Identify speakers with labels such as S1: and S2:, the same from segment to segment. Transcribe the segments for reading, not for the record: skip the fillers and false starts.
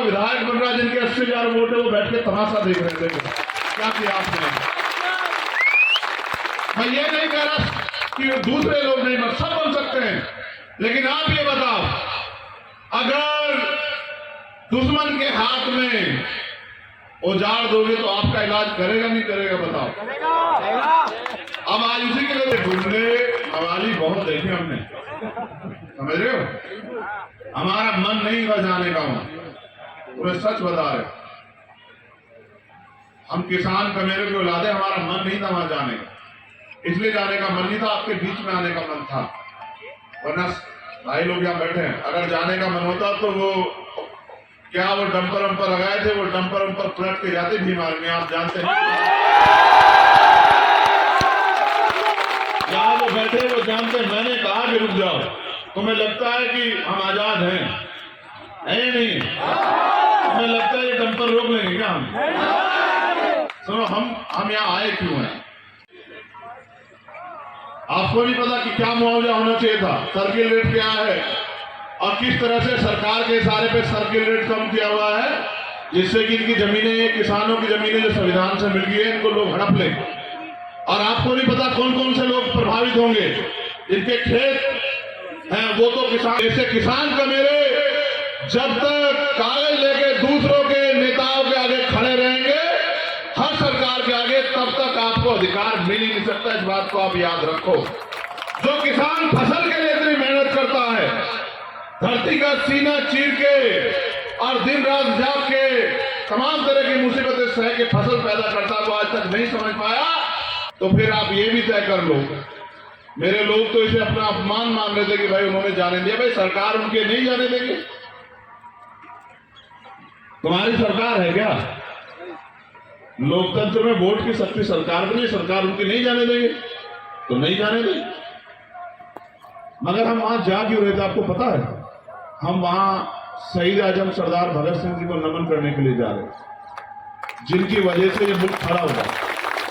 S1: विधायक बन रहा, जिनके 80,000 वोट है, वो बैठ के तमाशा देख रहे थे। क्या किया आपने? मैं ये नहीं कह रहा कि दूसरे लोग नहीं बन, सब बन सकते हैं, लेकिन आप ये बताओ, अगर दुश्मन के हाथ में औजार दोगे तो आपका इलाज करेगा नहीं करेगा? बताओ। अब आज उसी के लिए गुंडे मवाली बहुत देखे हमने, समझ रहे हो? हमारा मन नहीं था जाने का वहां, तुम्हें सच बता रहे, हम किसान कमेरे के औलादे, हमारा मन नहीं था वहां जाने का, इसलिए जाने का मन नहीं था, आपके बीच में आने का मन था। वरना भाई लोग यहाँ बैठे हैं, अगर जाने का मन होता तो वो क्या वो डंपर वंपर लगाए थे, वो डंपर वंपर पलट के जाते बीमार में, आप जानते हैं। क्या वो बैठे वो जानते हैं, मैंने कहा कि रुक जाओ, तुम्हें लगता है कि हम आजाद हैं, है नहीं? तुम्हें लगता है ये डंपर रोक लेंगे क्या हम? सुनो, हम यहाँ आए क्यों हैं? आपको नहीं पता कि क्या मुआवजा होना चाहिए था, सर्किल रेट क्या है, और किस तरह से सरकार के इशारे पे सर्किल रेट कम किया हुआ है, जिससे कि इनकी जमीनें, किसानों की जमीनें जो संविधान से मिल गई है, इनको लोग हड़प लें। और आपको नहीं पता कौन कौन से लोग प्रभावित होंगे, जिनके खेत हैं वो तो किसान, जैसे किसान का मेरे जब तक कागज लेके दूसरों के नेताओं के आगे खड़े रहेंगे, हर सरकार के आगे, तब तक आपको अधिकार मिल ही नहीं सकता। इस बात को आप याद रखो। जो किसान फसल के लिए इतनी मेहनत करता है, धरती का सीना चीर के और दिन रात जाग के तमाम तरह की मुसीबतें सह के फसल पैदा करता, वो आज तक नहीं समझ पाया, तो फिर आप ये भी तय कर लो। मेरे लोग तो इसे अपना अपमान मान रहे थे कि भाई उन्होंने जाने दिया, भाई सरकार उनके नहीं जाने देंगे? तुम्हारी सरकार है क्या? लोकतंत्र में वोट की शक्ति सरकार को नहीं, सरकार उनकी नहीं जाने देंगे तो नहीं जाने देंगे। मगर हम वहां जा क्यों रहे थे आपको पता है? हम वहां शहीद आजम सरदार भगत सिंह जी को नमन करने के लिए जा रहे थे, जिनकी वजह से ये मुल्क खड़ा हुआ,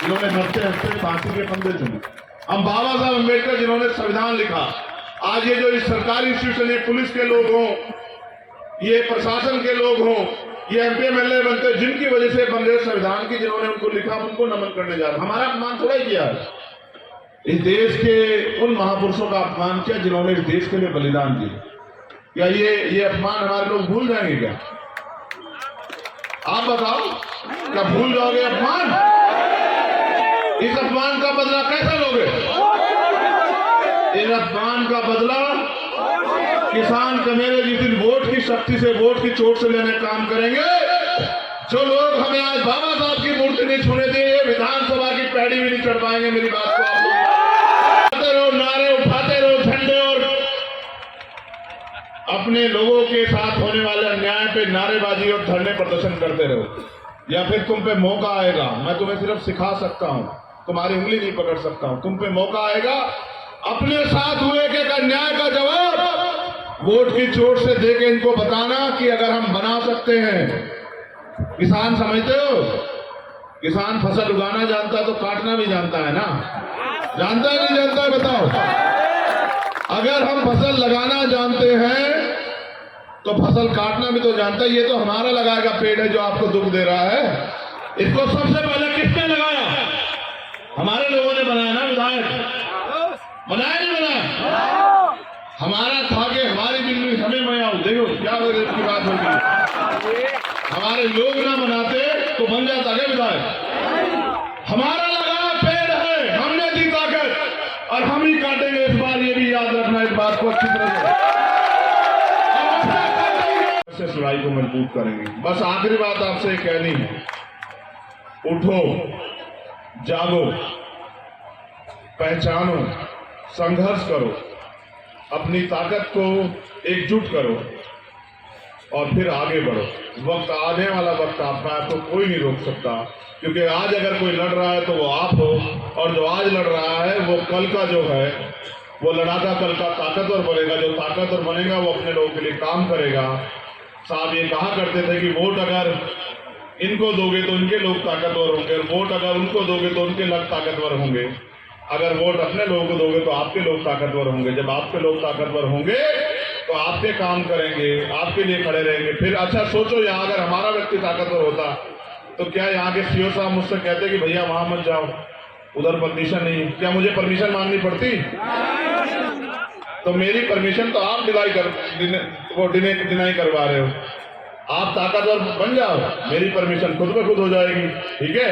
S1: जिन्होंने हफ्ते हफ्ते फांसी के फंदे चुने। हम बाबा साहब अम्बेडकर जिन्होंने संविधान लिखा, आज ये जो इस सरकारी इंस्टीट्यूशन, ये पुलिस के लोग हों, ये प्रशासन के लोग हों, ये MP MLA बनते, जिनकी वजह से बन रहे संविधान की, जिन्होंने उनको लिखा, उनको नमन करने जा रहे। हमारा अपमान थोड़ा ही किया है, इस देश के उन महापुरुषों का अपमान किया जिन्होंने इस देश के लिए बलिदान दिया। क्या ये अपमान हमारे लोग भूल जाएंगे क्या? आप बताओ, क्या भूल जाओगे अपमान? इस अपमान का बदला कैसे लोगे? इस अपमान का बदला किसान कमेरे जिस दिन वोट की शक्ति से, वोट की चोट से लेने काम करेंगे। जो लोग हमें आज बाबा साहब की मूर्ति नहीं छूने देंगे, विधानसभा की पैड़ी भी नहीं चढ़ पाएंगे। मेरी बात को आप उठाते रहो, नारे उठाते रहो, झंडे, और अपने लोगों के साथ होने वाले अन्याय पे नारेबाजी और धरने प्रदर्शन करते रहो, या फिर तुम पे मौका आएगा, मैं तुम्हें सिर्फ सिखा सकता हूं, तुम्हारी उंगली नहीं पकड़ सकता हूं, तुम पे मौका आएगा अपने साथ हुए के अन्याय का जवाब वोट की चोट से देके इनको बताना कि अगर हम बना सकते हैं। किसान समझते हो, किसान फसल उगाना जानता है तो काटना भी जानता है ना? जानता है नहीं जानता है बताओ? अगर हम फसल लगाना जानते हैं तो फसल काटना भी तो जानता है। ये तो हमारा लगाएगा पेड़ है जो आपको दुख दे रहा है। इसको सबसे पहले किसने लगाया? हमारे लोगों ने बनाया ना, विधायक बनाया नहीं बनाया? हमारा था कि हमारी बिजली हमें मयाओ, देखो क्या की बात होगी। हमारे लोग ना बनाते तो बन जाता क्या विधायक? हमारा लगाया पेड़ है, हमने दी ताकत, और हम ही काटेंगे इस बार, ये भी याद रखना, इस बात को अच्छी तरह से लड़ाई को मजबूत करेंगे। बस आखिरी बात आपसे कहनी है, उठो, जागो, पहचानो, संघर्ष करो, अपनी ताकत को एकजुट करो और फिर आगे बढ़ो। वक्त आने वाला वक्त आपका, आपको कोई नहीं रोक सकता, क्योंकि आज अगर कोई लड़ रहा है तो वो आप हो, और जो आज लड़ रहा है वो कल का जो है वो लड़ाका कल का ताकतवर बनेगा। जो ताकतवर बनेगा वो अपने लोगों के लिए काम करेगा। साहब ये कहा करते थे कि वोट अगर इनको दोगे तो इनके लोग ताकतवर होंगे, और वोट अगर उनको दोगे तो उनके लोग ताकतवर होंगे। अगर वोट अपने लोगों को दोगे तो आपके लोग ताकतवर होंगे। जब आपके लोग ताकतवर होंगे तो तो आपके काम करेंगे, आपके लिए खड़े रहेंगे। फिर अच्छा सोचो, यहाँ अगर हमारा व्यक्ति ताकतवर होता तो क्या यहाँ के सीओ साहब मुझसे कहते कि भैया वहां मत जाओ, उधर परमिशन नहीं, क्या मुझे परमिशन मांगनी पड़ती? तो मेरी परमिशन तो आप डिनाई करवा रहे हो। आप ताकतवर बन जाओ, मेरी परमिशन खुद ब खुद हो जाएगी। ठीक है।